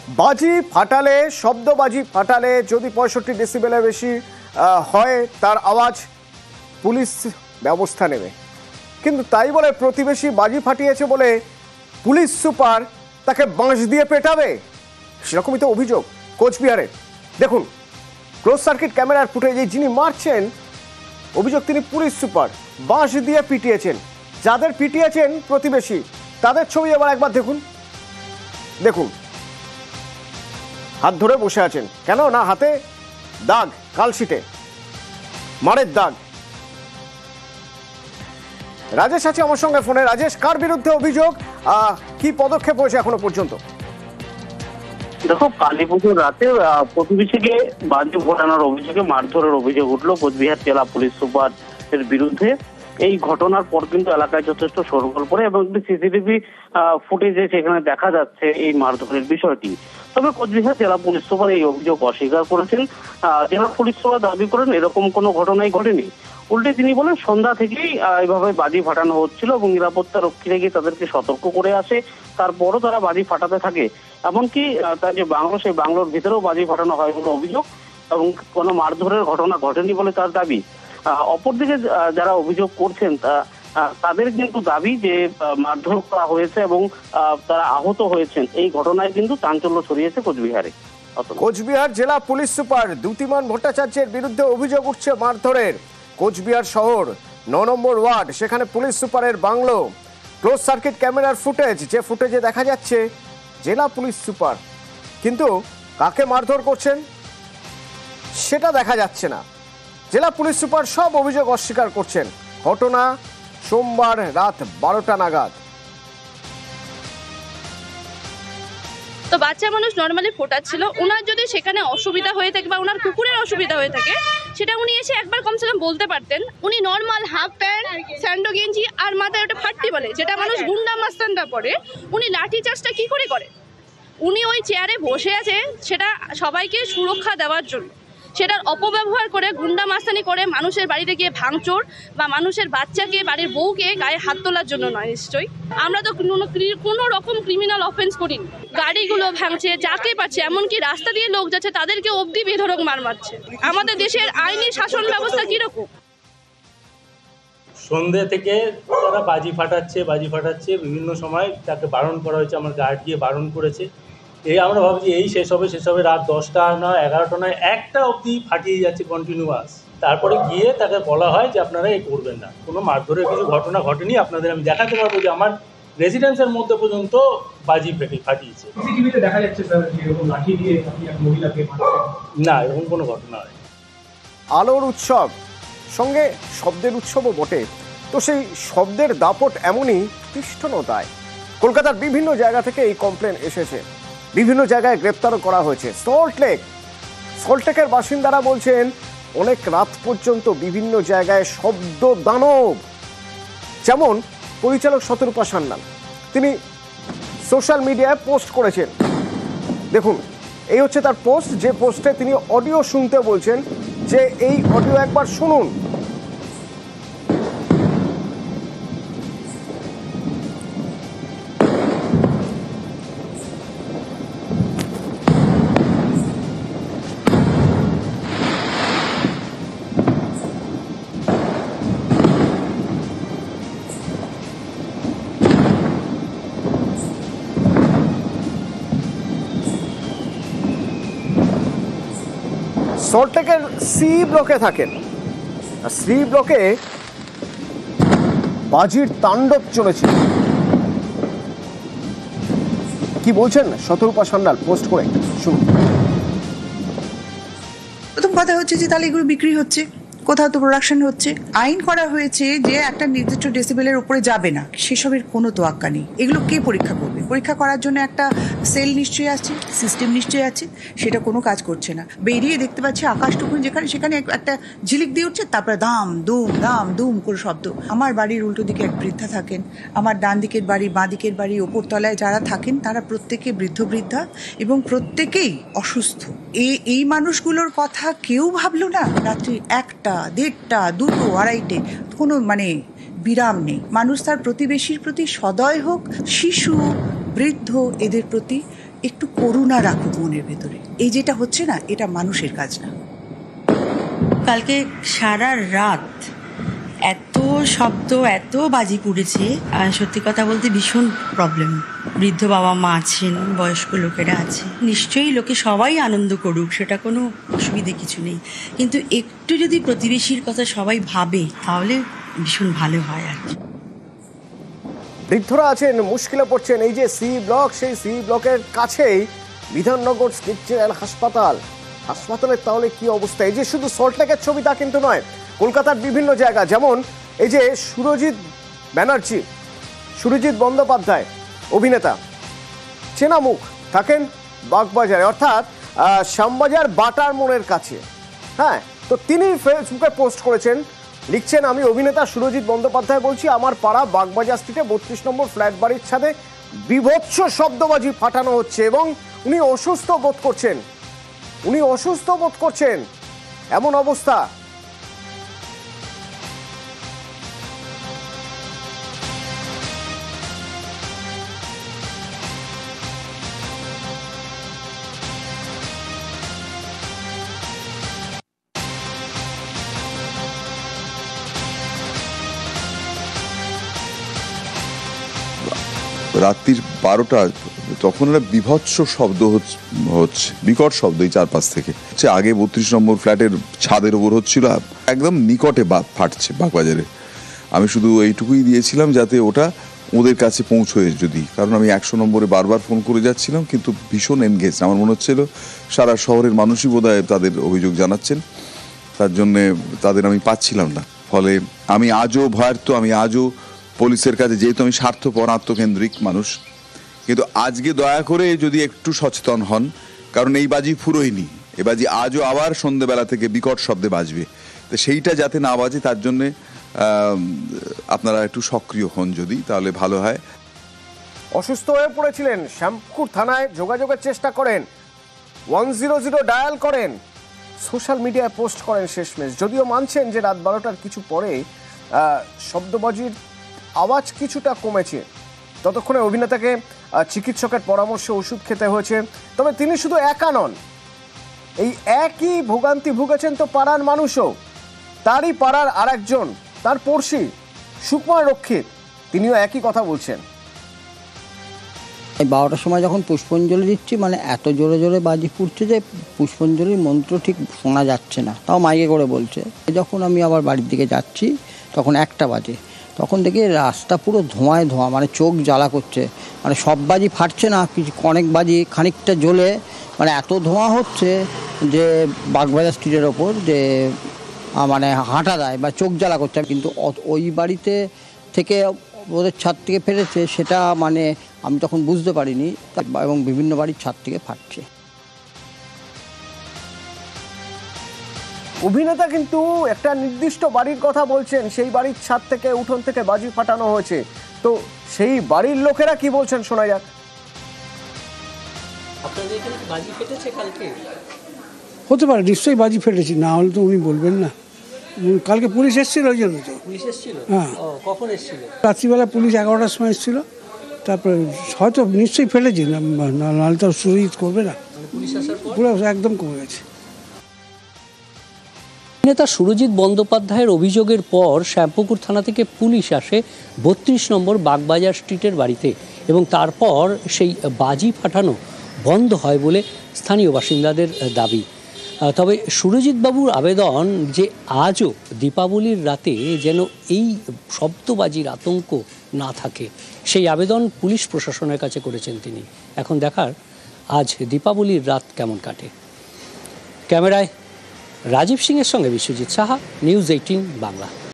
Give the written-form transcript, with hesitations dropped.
বাজি ফাটালে, শব্দবাজি ফাটালে যদি 65 ডেসিবেলের বেশি হয় তার আওয়াজ, পুলিশ ব্যবস্থা নেবে। কিন্তু তাই বলে প্রতিবেশী বাজি ফাটিয়েছে বলে পুলিশ সুপার তাকে বাঁশ দিয়ে পেটাবে, সেরকমই তো অভিযোগ কোচবিহারের। দেখুন ক্লোজ সার্কিট ক্যামেরার ফুটেজে যিনি মারছেন, অভিযোগ তিনি পুলিশ সুপার, বাঁশ দিয়ে পিটিয়েছেন। যাদের পিটিয়েছেন প্রতিবেশী, তাদের ছবি এবার একবার দেখুন। দেখুন হাত ধরে বসে আছেন, কেন না হাতে দাগ, কালশিটে মারের দাগ। রাজেশ আছে আমার সঙ্গে ফোনে। রাজেশ, কার বিরুদ্ধে অভিযোগ, কি পদক্ষেপ হয়েছে এখনো পর্যন্ত? দেখো, কালী পুজোর রাতে প্রতিবেশীকে বাজি ফোটানোর অভিযোগে মারধরের অভিযোগ উঠলো কোচবিহার জেলা পুলিশ সুপার এর বিরুদ্ধে। এই ঘটনার পর কিন্তু এলাকায় যথেষ্ট শোরগোল পড়ে এবং একটি সিসিটিভি ফুটেজে সেখানে দেখা যাচ্ছে এই মারধরের বিষয়টি। তবে কোচবিহার জেলা পুলিশ সুপার এই অভিযোগ অস্বীকার করেছেন। জেলা পুলিশ সুপার দাবি করেন এরকম কোনো ঘটনাই ঘটেনি। উল্টে তিনি বলেন সন্ধ্যা থেকেই এইভাবে বাজি ফাটানো হচ্ছিল এবং নিরাপত্তা রক্ষীরা গিয়ে তাদেরকে সতর্ক করে আসে, তারপরও তারা বাজি ফাটাতে থাকে। এমনকি তার যে বাংলো, সেই বাংলোর ভিতরেও বাজি ফাটানো হয় বলে অভিযোগ এবং কোনো মারধরের ঘটনা ঘটেনি বলে তার দাবি। অপরদিকে যারা অভিযোগ করছেন তাদের কিন্তু দাবি যে মারধর করা হয়েছে এবং তারা আহত হয়েছেন। এই ঘটনায় কিন্তু চাঞ্চল্য ছড়িয়েছে কোচবিহারে। কোচবিহার জেলা পুলিশ সুপার দ্যুতিমান ভট্টাচার্যের বিরুদ্ধে অভিযোগ উঠছে মারধরের। কোচবিহার শহর 9 নম্বর ওয়ার্ড, সেখানে পুলিশ সুপারের বাংলো। ক্লোজ সার্কিট ক্যামেরার ফুটেজ, যে ফুটেজে দেখা যাচ্ছে জেলা পুলিশ সুপার, কিন্তু কাকে মারধর করছেন সেটা দেখা যাচ্ছে না। জেলা পুলিশ সুপার সব অভিযোগ অস্বীকার করছেন। ঘটনা সোমবার রাত 12টা নাগাদ। তো বাচ্চা মানুষ নর্মালি ফোটাচ্ছিল, ওনার যদি সেখানে অসুবিধা হয়ে থাকে বা ওনার কুকুরের অসুবিধা হয়ে থাকে, সেটা উনি এসে একবার কমসে কম বলতে পারতেন। উনি নর্মাল হাফ প্যান্ট, স্যান্ডো গেঞ্জি আর মাথায় ওটা ফাট্টি বলে, যেটা মানুষ গুন্ডা মাস্তানরা পরে, উনি লাঠি চার্জটা কি করে করে? উনি ওই চেয়ারে বসে আছে সেটা সবাইকে সুরক্ষা দেওয়ার জন্য, সেটার অপব্যবহার করে গুন্ডা মাস্তানি করে মানুষের বাড়িতে গিয়ে ভাঙচুর বা মানুষের বাচ্চাকে, বাড়ির বউকে গায়ে হাত তোলার জন্য নয় নিশ্চয়ই। আমরা তো কোনো রকম ক্রিমিনাল অফেন্স করিনি। গাড়িগুলো ভাঙছে, যাকে পাচ্ছে, এমনকি রাস্তা দিয়ে লোক যাচ্ছে তাদেরকে অবধি বেধড়ক মার মারছে। আমাদের দেশের আইনি শাসন ব্যবস্থা কিরকম? সন্ধ্যে থেকে তারা বাজি ফাটাচ্ছে বিভিন্ন সময় তাকে বারণ করা হয়েছে, আমার গার্ড গিয়ে বারণ করেছে। এই আমরা ভাবছি এই শেষ হবে রাত 10টা নয় 11টা নয় 1টা অবধি ফাটিয়ে যাচ্ছে কন্টিনিউয়াস। তারপরে গিয়ে তাকে বলা হয় যে আপনারা এই করবেন না, কোনো মারধরের কিছু ঘটনা ঘটেনি। আপনাদের আমি দেখাতে পারবো যে আমার রেসিডেন্সের মধ্যে পর্যন্ত বাজি ফাটিয়েছে। দেখা যাচ্ছে লাঠি দিয়ে মহিলাকে না, এরকম কোনো ঘটনা হয়। আলোর উৎসব সঙ্গে শব্দের উৎসবও বটে, তো সেই শব্দের দাপট এমনই তীক্ষ্ণতায় কলকাতার বিভিন্ন জায়গা থেকে এই কমপ্লেন এসেছে, বিভিন্ন জায়গায় গ্রেপ্তারও করা হয়েছে। সল্টলেকের বাসিন্দারা বলছেন অনেক রাত পর্যন্ত বিভিন্ন জায়গায় শব্দ দানব। যেমন পরিচালক শতরূপা সান্যাল, তিনি সোশ্যাল মিডিয়ায় পোস্ট করেছেন। দেখুন এই হচ্ছে তার পোস্ট, যে পোস্টে তিনি অডিও শুনতে বলছেন, যে এই অডিও একবার শুনুন। সল্টলেকের সি ব্লকে থাকেন, সি ব্লকে বাজির তাণ্ডব চলেছে। কি বলছেন শতরূপা সান্যাল পোস্ট করে শুনুন। প্রথম কথা হচ্ছে যে তাহলে এগুলো বিক্রি হচ্ছে, কোথাও তো প্রোডাকশন হচ্ছে। আইন করা হয়েছে যে একটা নির্দিষ্ট ডেসিবেলের উপরে যাবে না, সেসবের কোনো তোয়াক্কা নেই। এগুলো কে পরীক্ষা করবে? পরীক্ষা করার জন্য একটা সেল নিশ্চয়ই আছে, সিস্টেম নিশ্চয়ই আছে, সেটা কোনো কাজ করছে না। বেরিয়ে দেখতে পাচ্ছি আকাশটুকু যেখানে সেখানে একটা ঝিলিক দিয়ে উঠছে, তারপরে দাম দুম করে শব্দ। আমার বাড়ির উল্টো দিকে এক বৃদ্ধা থাকেন, আমার ডান দিকের বাড়ি, বাঁ দিকের বাড়ি, ওপরতলায় যারা থাকেন তারা প্রত্যেকে বৃদ্ধা এবং প্রত্যেকেই অসুস্থ। এই মানুষগুলোর কথা কেউ ভাবলো না? রাত্রি 1টা, 1:30, 2টো, 2:30 কোনো বিরাম নেই। মানুষ তার প্রতিবেশীর প্রতি সদয় হোক, শিশু, বৃদ্ধ, এদের প্রতি একটু করুণা রাখুক মনের ভেতরে। এই যেটা হচ্ছে না, এটা মানুষের কাজ না। কালকে সারা রাত এত শব্দ, এত বাজি পুড়েছে, আর সত্যি কথা বলতে ভীষণ প্রবলেম। বৃদ্ধ বাবা মা আছেন, বয়স্ক লোকেরা আছে, নিশ্চয়ই লোকে সবাই আনন্দ করুক, সেটা কোনো অসুবিধে কিছু নেই, কিন্তু একটু যদি প্রতিবেশীর কথা সবাই ভাবে তাহলে ভীষণ ভালো হয় আর কি। বৃদ্ধরা আছেন, মুশকিলে পড়ছেন। এই যে সি ব্লক, সেই সি ব্লকের কাছেই বিধাননগর স্টেট জেনারেল হাসপাতালের তাহলে কি অবস্থা? এই যে শুধু সল্টলেকের ছবি তা কিন্তু নয়, কলকাতার বিভিন্ন জায়গা, যেমন এই যে সুরজিৎ বন্দ্যোপাধ্যায় অভিনেতা, চেনা মুখ, থাকেন বাগবাজারে, অর্থাৎ শ্যামবাজার বাটার মোড়ের কাছে। হ্যাঁ, তো তিনি ফেসবুকে পোস্ট করেছেন, লিখছেন, আমি অভিনেতা সুরজিৎ বন্দ্যোপাধ্যায় বলছি, আমার পাড়া বাগবাজার স্ট্রিটে 32 নম্বর ফ্ল্যাট বাড়ির ছাদে বীভৎস শব্দবাজি ফাটানো হচ্ছে এবং উনি অসুস্থ বোধ করছেন, এমন অবস্থা। রাত্রির 12টা, তখন একটা বিভৎস শব্দ হচ্ছে, বিকট শব্দ এই চারপাশ থেকে। আগে 32 নম্বর ফ্ল্যাটের ছাদের ওপর হচ্ছিল, একদম নিকটে ফাটছে বাগবাজারে। আমি শুধু এইটুকুই দিয়েছিলাম যাতে ওটা ওদের কাছে পৌঁছয় যদি, কারণ আমি 100 নম্বরে বারবার ফোন করে যাচ্ছিলাম, কিন্তু ভীষণ এনগেজ। আমার মনে হচ্ছিল সারা শহরের মানুষই বোধহয় তাদের অভিযোগ জানাচ্ছেন, তার জন্যে তাদের আমি পাচ্ছিলাম না। ফলে আমি আজও পুলিশের কাছে, যেহেতু আমি স্বার্থপর আত্মকেন্দ্রিক মানুষ, কিন্তু আজকে দয়া করে যদি একটু সচেতন হন, কারণ এই বাজি ফুরোয়নি, এ বাজি আজও আবার সন্ধ্যেবেলা থেকে বিকট শব্দে বাজবে, তো সেইটা যাতে না বাজে তার জন্যে আপনারা একটু সক্রিয় হন যদি, তাহলে ভালো হয়। অসুস্থ হয়ে পড়েছিলেন, শ্যামপুকুর থানায় যোগাযোগের চেষ্টা করেন, 100 ডায়াল করেন, সোশ্যাল মিডিয়ায় পোস্ট করেন শেষমেশ, যদিও মানছেন যে রাত 12টার কিছু পরে শব্দবাজির আওয়াজ কিছুটা কমেছে। ততক্ষণে অভিনেতাকে চিকিৎসকের পরামর্শে ওষুধ খেতে হয়েছে। তবে তিনি শুধু একা নন, এই একই ভোগান্তি ভুগেছেন তো পাড়ার মানুষও। তারই পাড়ার আরেকজন, তার পড়শি সুকুমার রক্ষিত, তিনিও একই কথা বলছেন। 12টার সময় যখন পুষ্পাঞ্জলি দিচ্ছি, মানে এত জোরে জোরে বাজি ফুটছে যে পুষ্পাঞ্জলির মন্ত্র ঠিক শোনা যাচ্ছে না, তাও মাইকে করে বলছে। যখন আমি আবার বাড়ির দিকে যাচ্ছি তখন 1টা বাজে, তখন দেখি রাস্তা পুরো ধোঁয়ায় ধোঁয়া, মানে চোখ জ্বালা করছে, মানে সব বাজি ফাটছে না, অনেক বাজি খানিকটা জ্বলে, মানে এত ধোঁয়া হচ্ছে যে বাগবাজার স্ট্রিটের ওপর যে মানে হাঁটা দেয় বা চোখ জ্বালা করছে। কিন্তু ওই বাড়িতে থেকে ওদের ছাদ থেকে ফেলেছে সেটা মানে আমি তখন বুঝতে পারিনি, এবং বিভিন্ন বাড়ির ছাদ থেকে ফাটছে। অভিনেতা কিন্তু একটা নির্দিষ্ট বাড়ির কথা বলছেন, সেই বাড়ির ছাদ থেকে, উঠোন থেকে বাজি ফাটানো হয়েছে। তো সেই বাড়ির লোকেরা কি বলছেন শোনা যাক। আপনাদের এখানে বাজি ফেটেছে কালকে? হতে পারে, নিশ্চয়ই বাজি ফেটেছে, না হলে তো উনি বলবেন না। কালকে পুলিশ এসেছিল, ওই জন্য তো। পুলিশ এসেছিল? হ্যাঁ। কখন এসেছিল? রাত্রিবেলা পুলিশ 11টার সময় এসেছিল, তারপরে হয়তো নিশ্চয়ই ফেলেছে, নাহলে তো সুরজিৎ করবে না। পুলিশ আসার পর পুরো একদম কমে গেছে। নেতা সুরজিৎ বন্দ্যোপাধ্যায়ের অভিযোগের পর শ্যামপুকুর থানা থেকে পুলিশ আসে 32 নম্বর বাগবাজার স্ট্রিটের বাড়িতে, এবং তারপর সেই বাজি ফাটানো বন্ধ হয় বলে স্থানীয় বাসিন্দাদের দাবি। তবে সুরজিৎ বাবুর আবেদন যে আজও দীপাবলির রাতে যেন এই শব্দবাজির আতঙ্ক না থাকে, সেই আবেদন পুলিশ প্রশাসনের কাছে করেছেন তিনি। এখন দেখার আজ দীপাবলির রাত কেমন কাটে। ক্যামেরায় রাজীব সিংয়ের সঙ্গে বিশ্বজিৎ সাহা, নিউজ 18 বাংলা।